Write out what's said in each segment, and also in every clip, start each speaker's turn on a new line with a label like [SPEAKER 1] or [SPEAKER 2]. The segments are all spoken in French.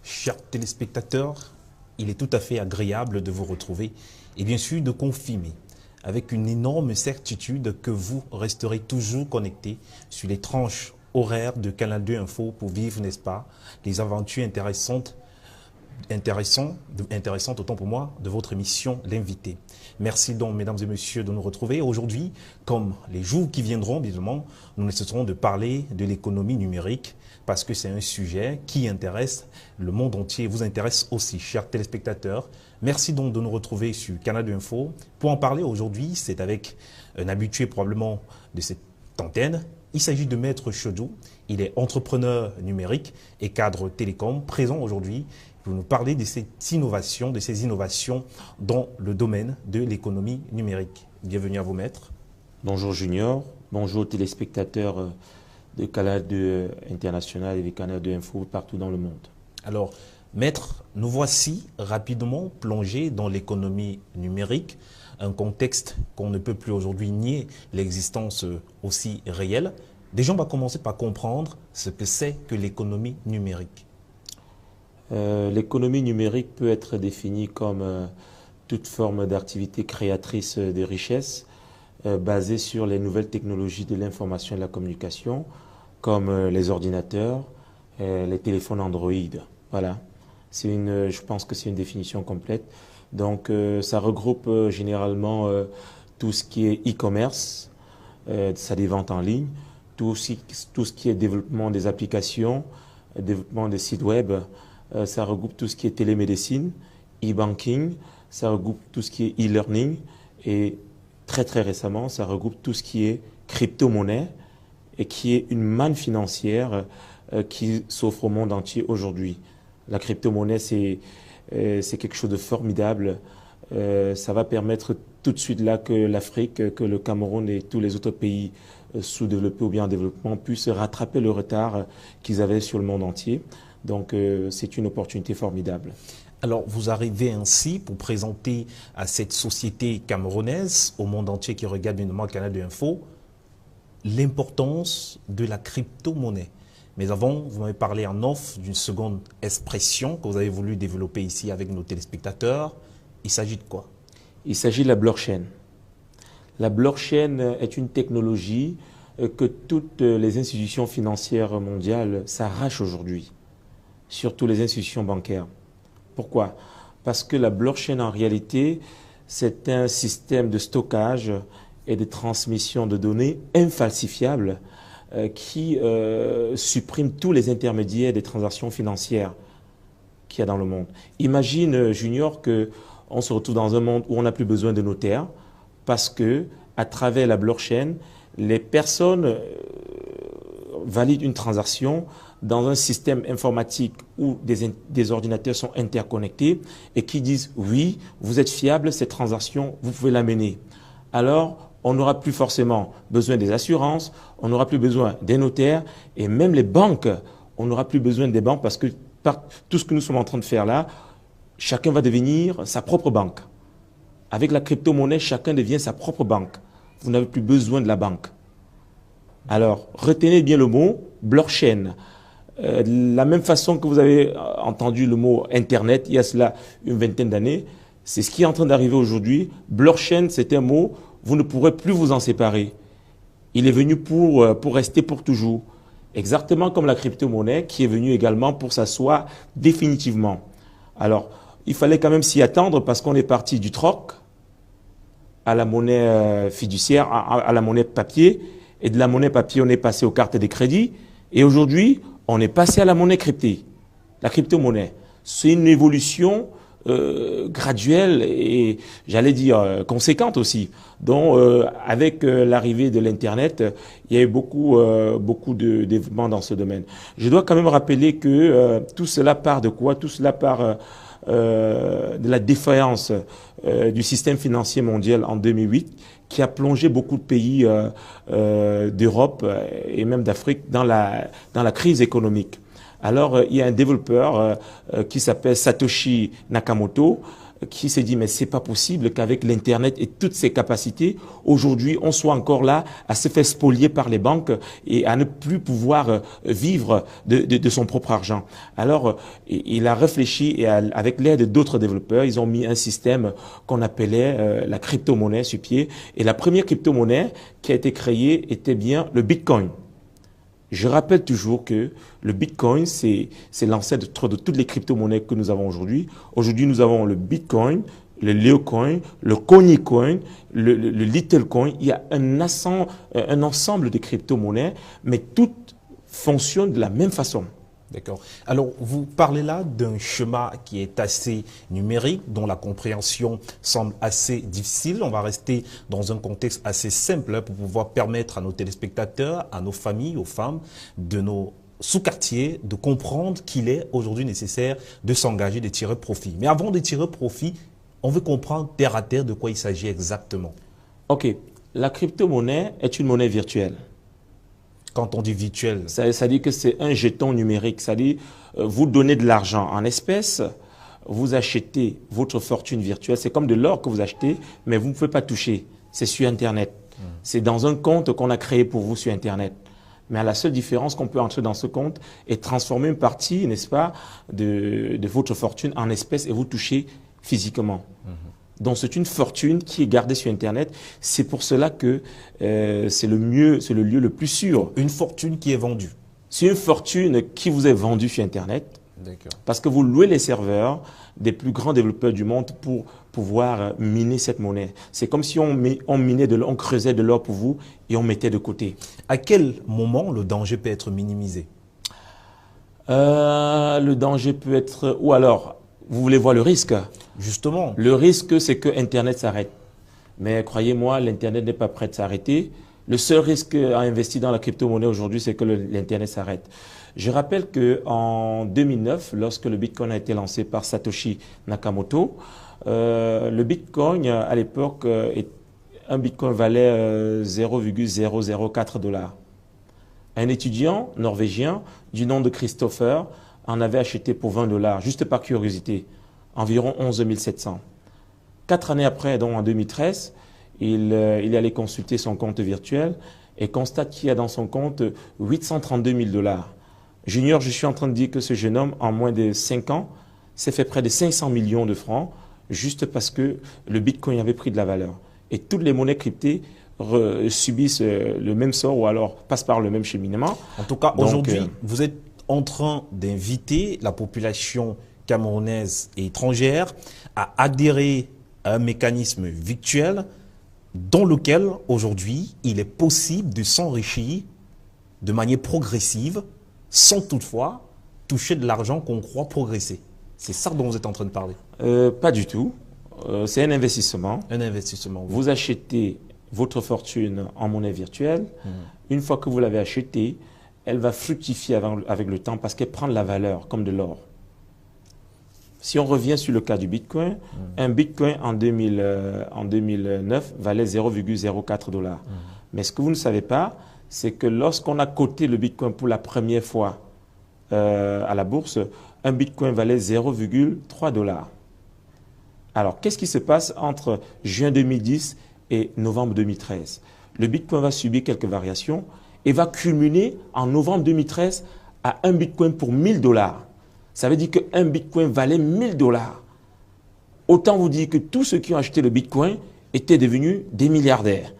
[SPEAKER 1] Chers téléspectateurs, il est tout à fait agréable de vous retrouver et bien sûr de confirmer avec une énorme certitude que vous resterez toujours connectés sur les tranches horaires de Canal 2 Info pour vivre, n'est-ce pas, les aventures intéressantes autant pour moi, de votre émission L'Invité. Merci donc, mesdames et messieurs, de nous retrouver. Aujourd'hui, comme les jours qui viendront, évidemment, nous nécessiterons de parler de l'économie numérique parce que c'est un sujet qui intéresse le monde entier, vous intéresse aussi, chers téléspectateurs. Merci donc de nous retrouver sur Canal 2 Info. Pour en parler aujourd'hui, c'est avec un habitué probablement de cette antenne. Il s'agit de Maître Chodjo. Il est entrepreneur numérique et cadre télécom, présent aujourd'hui pour nous parler de ces innovations dans le domaine de l'économie numérique. Bienvenue à vous, Maître.
[SPEAKER 2] Bonjour Junior, bonjour téléspectateurs de Canal 2 International et de Canal 2 Info partout dans le monde.
[SPEAKER 1] Alors, Maître, nous voici rapidement plongés dans l'économie numérique, un contexte qu'on ne peut plus aujourd'hui nier l'existence aussi réelle. Déjà, on va commencer par comprendre ce que c'est que l'économie numérique.
[SPEAKER 2] L'économie numérique peut être définie comme toute forme d'activité créatrice de richesse basée sur les nouvelles technologies de l'information et de la communication, comme les ordinateurs, les téléphones Android. Voilà. Je pense que c'est une définition complète. Donc, ça regroupe généralement tout ce qui est e-commerce, ça des ventes en ligne, tout ce qui est développement des applications, développement des sites web, ça regroupe tout ce qui est télémédecine, e-banking, ça regroupe tout ce qui est e-learning et très récemment, ça regroupe tout ce qui est crypto-monnaie et qui est une manne financière qui s'offre au monde entier aujourd'hui. La crypto-monnaie, c'est quelque chose de formidable. Ça va permettre tout de suite là que l'Afrique, que le Cameroun et tous les autres pays sous-développés ou bien en développement puissent rattraper le retard qu'ils avaient sur le monde entier. Donc, c'est une opportunité formidable.
[SPEAKER 1] Alors, vous arrivez ainsi pour présenter à cette société camerounaise, au monde entier qui regarde évidemment Canal 2 Info, l'importance de la crypto-monnaie. Mais avant, vous m'avez parlé en off d'une seconde expression que vous avez voulu développer ici avec nos téléspectateurs. Il s'agit de quoi?
[SPEAKER 2] Il s'agit de la blockchain. La blockchain est une technologie que toutes les institutions financières mondiales s'arrachent aujourd'hui, surtout les institutions bancaires. Pourquoi? Parce que la blockchain, en réalité, c'est un système de stockage et de transmission de données infalsifiables qui supprime tous les intermédiaires des transactions financières qu'il y a dans le monde. Imagine, Junior, qu'on se retrouve dans un monde où on n'a plus besoin de notaires parce que, à travers la blockchain, les personnes valident une transaction dans un système informatique où des ordinateurs sont interconnectés et qui disent « oui, vous êtes fiable, cette transaction, vous pouvez la mener ». Alors, on n'aura plus forcément besoin des assurances, on n'aura plus besoin des notaires et même les banques, on n'aura plus besoin des banques parce que par tout ce que nous sommes en train de faire là, chacun va devenir sa propre banque. Avec la crypto-monnaie, chacun devient sa propre banque. Vous n'avez plus besoin de la banque. Alors, retenez bien le mot blockchain. La même façon que vous avez entendu le mot Internet il y a cela une vingtaine d'années, c'est ce qui est en train d'arriver aujourd'hui. Blockchain, c'est un mot, vous ne pourrez plus vous en séparer. Il est venu pour rester pour toujours. Exactement comme la crypto-monnaie qui est venue également pour s'asseoir définitivement. Alors, il fallait quand même s'y attendre parce qu'on est parti du troc à la monnaie fiduciaire, à la monnaie papier. Et de la monnaie papier, on est passé aux cartes de crédit. Et aujourd'hui, on est passé à la monnaie cryptée, la crypto-monnaie. C'est une évolution graduelle et, j'allais dire, conséquente aussi. Donc, avec l'arrivée de l'Internet, il y a eu beaucoup de développement dans ce domaine. Je dois quand même rappeler que tout cela part de quoi? Tout cela part de la défaillance du système financier mondial en 2008, qui a plongé beaucoup de pays d'Europe et même d'Afrique dans la crise économique. Alors, il y a un développeur qui s'appelle Satoshi Nakamoto qui s'est dit, mais c'est pas possible qu'avec l'Internet et toutes ses capacités, aujourd'hui, on soit encore là à se faire spolier par les banques et à ne plus pouvoir vivre de son propre argent. Alors, il a réfléchi et avec l'aide d'autres développeurs, ils ont mis un système qu'on appelait la crypto-monnaie sur pied. Et la première crypto-monnaie qui a été créée était bien le Bitcoin. Je rappelle toujours que le Bitcoin, c'est l'ancêtre de toutes les crypto-monnaies que nous avons aujourd'hui. Aujourd'hui, nous avons le Bitcoin, le Leocoin, le Coin, le Littlecoin. Il y a un ensemble de crypto-monnaies, mais toutes fonctionnent de la même façon.
[SPEAKER 1] D'accord. Alors, vous parlez là d'un schéma qui est assez numérique, dont la compréhension semble assez difficile. On va rester dans un contexte assez simple pour pouvoir permettre à nos téléspectateurs, à nos familles, aux femmes de nos sous-quartiers de comprendre qu'il est aujourd'hui nécessaire de s'engager, de tirer profit. Mais avant de tirer profit, on veut comprendre terre à terre de quoi il s'agit exactement.
[SPEAKER 2] OK. La crypto-monnaie est une monnaie virtuelle.
[SPEAKER 1] Quand on dit virtuel,
[SPEAKER 2] ça dit que c'est un jeton numérique. Ça dit, vous donnez de l'argent en espèces, vous achetez votre fortune virtuelle. C'est comme de l'or que vous achetez, mais vous ne pouvez pas toucher. C'est sur Internet. C'est dans un compte qu'on a créé pour vous sur Internet. Mais à la seule différence qu'on peut entrer dans ce compte et transformer une partie, n'est-ce pas, de votre fortune en espèces et vous toucher physiquement. Donc c'est une fortune qui est gardée sur Internet. C'est pour cela que c'est le lieu le plus sûr.
[SPEAKER 1] Une fortune qui est vendue.
[SPEAKER 2] C'est une fortune qui vous est vendue sur Internet. Parce que vous louez les serveurs des plus grands développeurs du monde pour pouvoir miner cette monnaie. C'est comme si on creusait de l'or pour vous et on mettait de côté.
[SPEAKER 1] À quel moment le danger peut être minimisé?
[SPEAKER 2] Le danger peut être... Ou alors, vous voulez voir le risque?
[SPEAKER 1] Justement.
[SPEAKER 2] Le risque, c'est que Internet s'arrête. Mais croyez-moi, l'Internet n'est pas prêt de s'arrêter. Le seul risque à investir dans la crypto-monnaie aujourd'hui, c'est que l'Internet s'arrête. Je rappelle qu'en 2009, lorsque le Bitcoin a été lancé par Satoshi Nakamoto, le Bitcoin, à l'époque, un Bitcoin valait 0,004 $. Un étudiant norvégien du nom de Christopher en avait acheté pour 20 $, juste par curiosité, environ 11 700. 4 années après, donc en 2013, il est allé consulter son compte virtuel et constate qu'il y a dans son compte 832 000 $. Junior, je suis en train de dire que ce jeune homme, en moins de 5 ans, s'est fait près de 500 millions de francs juste parce que le Bitcoin avait pris de la valeur. Et toutes les monnaies cryptées subissent le même sort ou alors passent par le même cheminement.
[SPEAKER 1] En tout cas, aujourd'hui, vous êtes en train d'inviter la population camerounaise et étrangère à adhérer à un mécanisme virtuel dans lequel, aujourd'hui, il est possible de s'enrichir de manière progressive sans toutefois toucher de l'argent qu'on croit progresser. C'est ça dont vous êtes en train de parler.
[SPEAKER 2] Pas du tout. C'est un investissement.
[SPEAKER 1] Un investissement. Oui.
[SPEAKER 2] Vous achetez votre fortune en monnaie virtuelle. Une fois que vous l'avez achetée, elle va fructifier avec le temps parce qu'elle prend de la valeur comme de l'or. Si on revient sur le cas du Bitcoin, un Bitcoin en 2009 valait 0,04 $. Mais ce que vous ne savez pas, c'est que lorsqu'on a coté le Bitcoin pour la première fois à la bourse, un Bitcoin valait 0,3 $. Alors, qu'est-ce qui se passe entre juin 2010 et novembre 2013? Le Bitcoin va subir quelques variations et va culminer en novembre 2013 à un Bitcoin pour 1000 $. Ça veut dire qu'un Bitcoin valait 1000 $. Autant vous dire que tous ceux qui ont acheté le Bitcoin étaient devenus des milliardaires.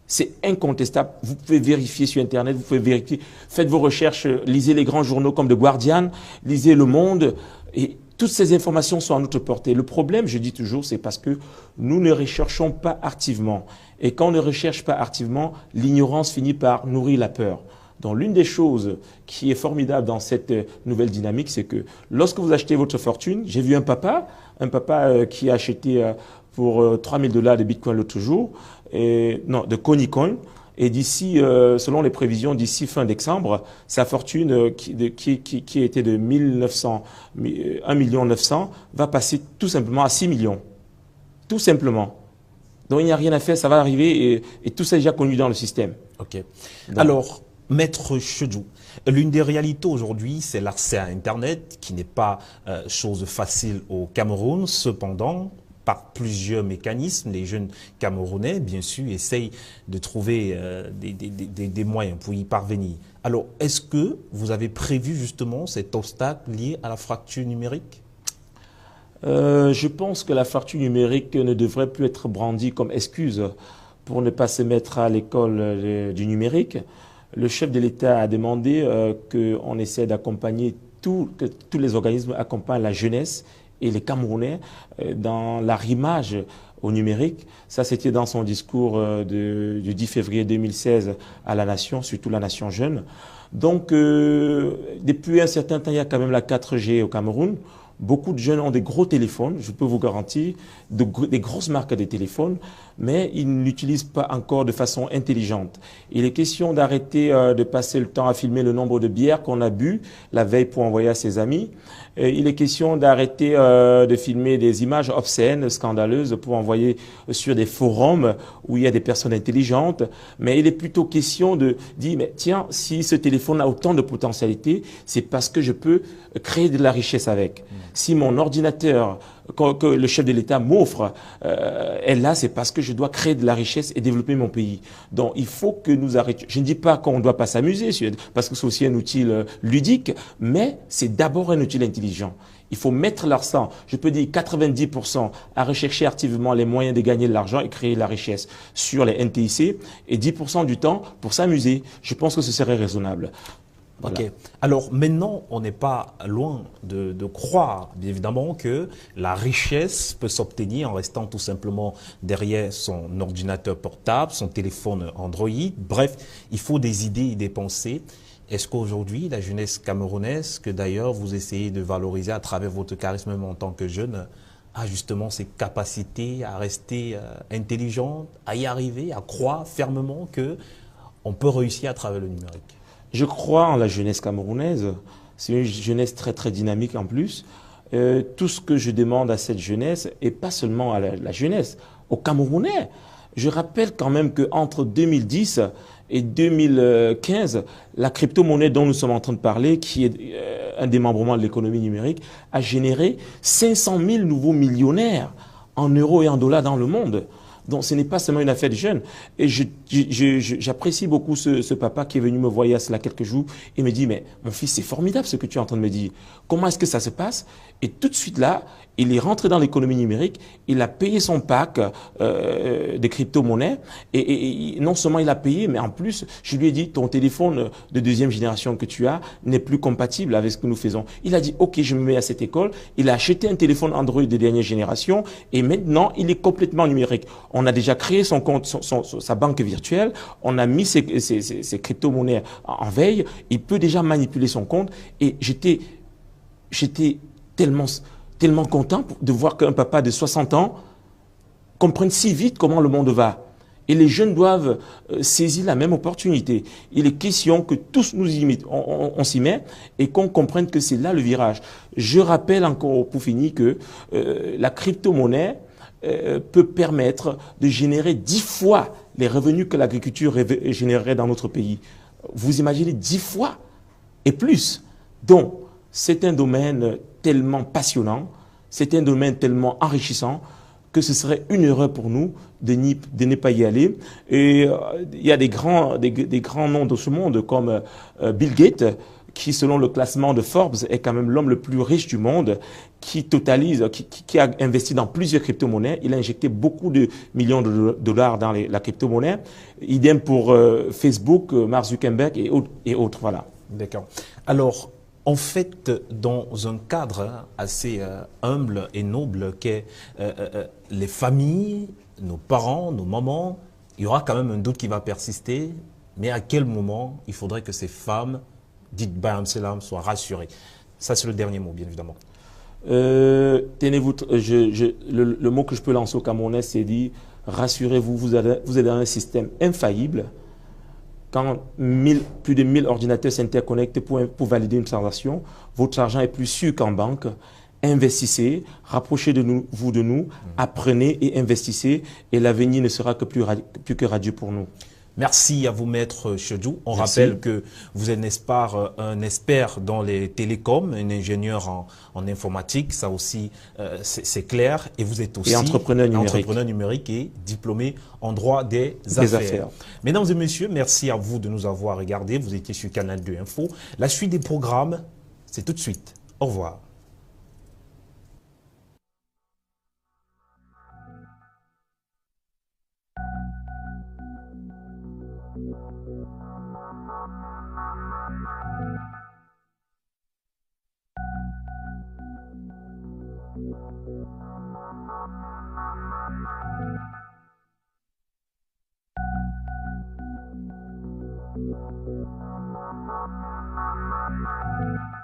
[SPEAKER 2] C'est incontestable. Vous pouvez vérifier sur Internet, vous pouvez vérifier. Faites vos recherches, lisez les grands journaux comme The Guardian, lisez Le Monde. Et toutes ces informations sont à notre portée. Le problème, je dis toujours, c'est parce que nous ne recherchons pas activement. Et quand on ne recherche pas activement, l'ignorance finit par nourrir la peur. Donc l'une des choses qui est formidable dans cette nouvelle dynamique, c'est que lorsque vous achetez votre fortune, j'ai vu un papa qui a acheté pour 3 000 $ de Bitcoin l'autre jour, de Coin, et d'ici, selon les prévisions, d'ici fin décembre, sa fortune qui était de 1 900 000 va passer tout simplement à 6 millions. Tout simplement. Donc il n'y a rien à faire, ça va arriver et tout ça est déjà connu dans le système.
[SPEAKER 1] Ok. Donc, alors, Maître Chedjou, l'une des réalités aujourd'hui, c'est l'accès à Internet, qui n'est pas chose facile au Cameroun. Cependant, par plusieurs mécanismes, les jeunes Camerounais, bien sûr, essayent de trouver des moyens pour y parvenir. Alors, est-ce que vous avez prévu justement cet obstacle lié à la fracture numérique?
[SPEAKER 2] Je pense que la fracture numérique ne devrait plus être brandie comme excuse pour ne pas se mettre à l'école du numérique. Le chef de l'État a demandé qu'on essaie d'accompagner, que tous les organismes accompagnent la jeunesse et les Camerounais dans l'arrimage au numérique. Ça, c'était dans son discours du 10 février 2016 à la nation, surtout la nation jeune. Donc, depuis un certain temps, il y a quand même la 4G au Cameroun. Beaucoup de jeunes ont des gros téléphones, je peux vous garantir, des grosses marques de téléphones, mais ils ne l'utilisent pas encore de façon intelligente. Il est question d'arrêter de passer le temps à filmer le nombre de bières qu'on a bu la veille pour envoyer à ses amis. Il est question d'arrêter de filmer des images obscènes, scandaleuses pour envoyer sur des forums où il y a des personnes intelligentes. Mais il est plutôt question de dire, mais tiens, si ce téléphone a autant de potentialité, c'est parce que je peux créer de la richesse avec. Si mon ordinateur que le chef de l'État m'offre est là, c'est parce que je dois créer de la richesse et développer mon pays. Donc, il faut que nous arrêtions. Je ne dis pas qu'on ne doit pas s'amuser, parce que c'est aussi un outil ludique, mais c'est d'abord un outil intelligent. Il faut mettre l'accent, je peux dire 90%, à rechercher activement les moyens de gagner de l'argent et créer de la richesse sur les NTIC et 10% du temps pour s'amuser. Je pense que ce serait raisonnable.
[SPEAKER 1] Voilà. Ok. Alors maintenant, on n'est pas loin de croire, bien évidemment, que la richesse peut s'obtenir en restant tout simplement derrière son ordinateur portable, son téléphone Android. Bref, il faut des idées et des pensées. Est-ce qu'aujourd'hui, la jeunesse camerounaise, que d'ailleurs vous essayez de valoriser à travers votre charisme même en tant que jeune, a justement ces capacités à rester intelligente, à y arriver, à croire fermement qu'on peut réussir à travers le numérique?
[SPEAKER 2] Je crois en la jeunesse camerounaise. C'est une jeunesse très très dynamique en plus. Tout ce que je demande à cette jeunesse, et pas seulement à la jeunesse, aux Camerounais. Je rappelle quand même qu'entre 2010 et 2015, la crypto-monnaie dont nous sommes en train de parler, qui est un démembrement de l'économie numérique, a généré 500 000 nouveaux millionnaires en euros et en dollars dans le monde. Donc, ce n'est pas seulement une affaire de jeunes. Et j'apprécie beaucoup ce papa qui est venu me voir il y a cela quelques jours et me dit, mais mon fils, c'est formidable ce que tu es en train de me dire. Comment est-ce que ça se passe? Et tout de suite là, il est rentré dans l'économie numérique, il a payé son pack de crypto-monnaies et non seulement il a payé, mais en plus, je lui ai dit, ton téléphone de deuxième génération que tu as n'est plus compatible avec ce que nous faisons. Il a dit, ok, je me mets à cette école. Il a acheté un téléphone Android de dernière génération et maintenant, il est complètement numérique. On a déjà créé son compte, sa banque virtuelle, on a mis ses crypto-monnaies en veille, il peut déjà manipuler son compte et j'étais tellement content de voir qu'un papa de 60 ans comprenne si vite comment le monde va. Et les jeunes doivent saisir la même opportunité. Il est question que tous nous on s'y met et qu'on comprenne que c'est là le virage. Je rappelle encore pour finir que la crypto-monnaie peut permettre de générer 10 fois les revenus que l'agriculture générerait dans notre pays. Vous imaginez 10 fois et plus. Donc, c'est un domaine tellement passionnant, c'est un domaine tellement enrichissant que ce serait une erreur pour nous de ne pas y aller. Et il y a des grands noms de ce monde comme Bill Gates, qui, selon le classement de Forbes, est quand même l'homme le plus riche du monde, qui a investi dans plusieurs crypto-monnaies. Il a injecté beaucoup de millions de dollars dans la crypto-monnaie. Idem pour Facebook, Mark Zuckerberg et autres. Voilà.
[SPEAKER 1] D'accord. Alors, en fait, dans un cadre assez humble et noble qu'est les familles, nos parents, nos mamans, il y aura quand même un doute qui va persister. Mais à quel moment il faudrait que ces femmes dites Bayam Selam soient rassurées? Ça, c'est le dernier mot, bien évidemment.
[SPEAKER 2] Tenez-vous, le mot que je peux lancer au Camerounais, c'est dit, rassurez-vous, vous êtes dans un système infaillible. Quand plus de 1000 ordinateurs s'interconnectent pour valider une transaction, votre argent est plus sûr qu'en banque. Investissez, rapprochez vous de nous, apprenez et investissez, et l'avenir ne sera que plus que radieux pour nous.
[SPEAKER 1] Merci à vous, Maître Chedjou. On
[SPEAKER 2] Merci.
[SPEAKER 1] rappelle que vous êtes un expert dans les télécoms, un ingénieur en informatique, ça aussi c'est clair. Et vous êtes aussi
[SPEAKER 2] entrepreneur
[SPEAKER 1] numérique et diplômé en droit des affaires. Mesdames et messieurs, merci à vous de nous avoir regardés. Vous étiez sur Canal 2 Info. La suite des programmes, c'est tout de suite. Au revoir.